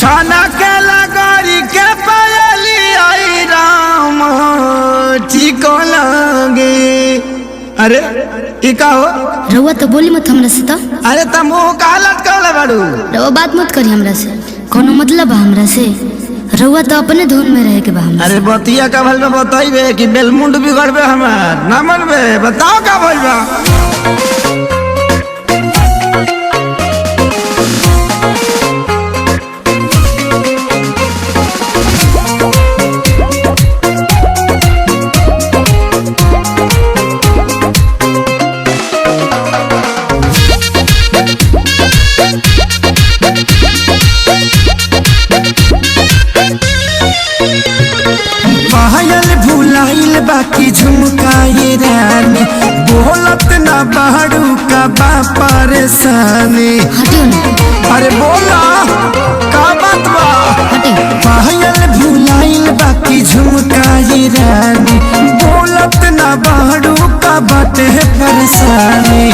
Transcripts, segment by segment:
छाना के लगरी के पायली आई राम ठीक लगे। अरे ई का हो रउआ तो बोली मत हमरा से तो। अरे तुम कालत कर बाड़ू रउआ बात मत करी हमरा से, कोनो मतलब बा हमरा से? रउआ तो अपने धुन में रहे के बा हमरा अरे बतिया का भल में बताइबे कि बेलमुंड बिगड़बे हमार ना मनबे? बताओ का भइल बा। भुलाइल बाकी झुमकाए रानी बोलत ना बाड़ू का बा परेशानी। हटियो ना। अरे बोला का बात बा? पायल भुलाइल बाकी झुमकाए रानी बोलत ना बाड़ू का बाटे परेशानी।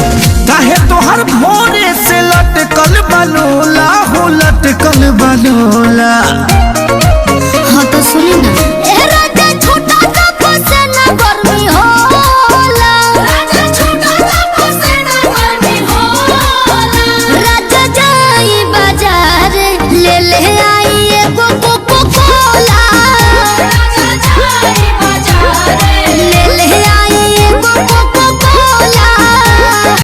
काहे तोहर भोरे से लटकल बलोला हो लटकल बलोला।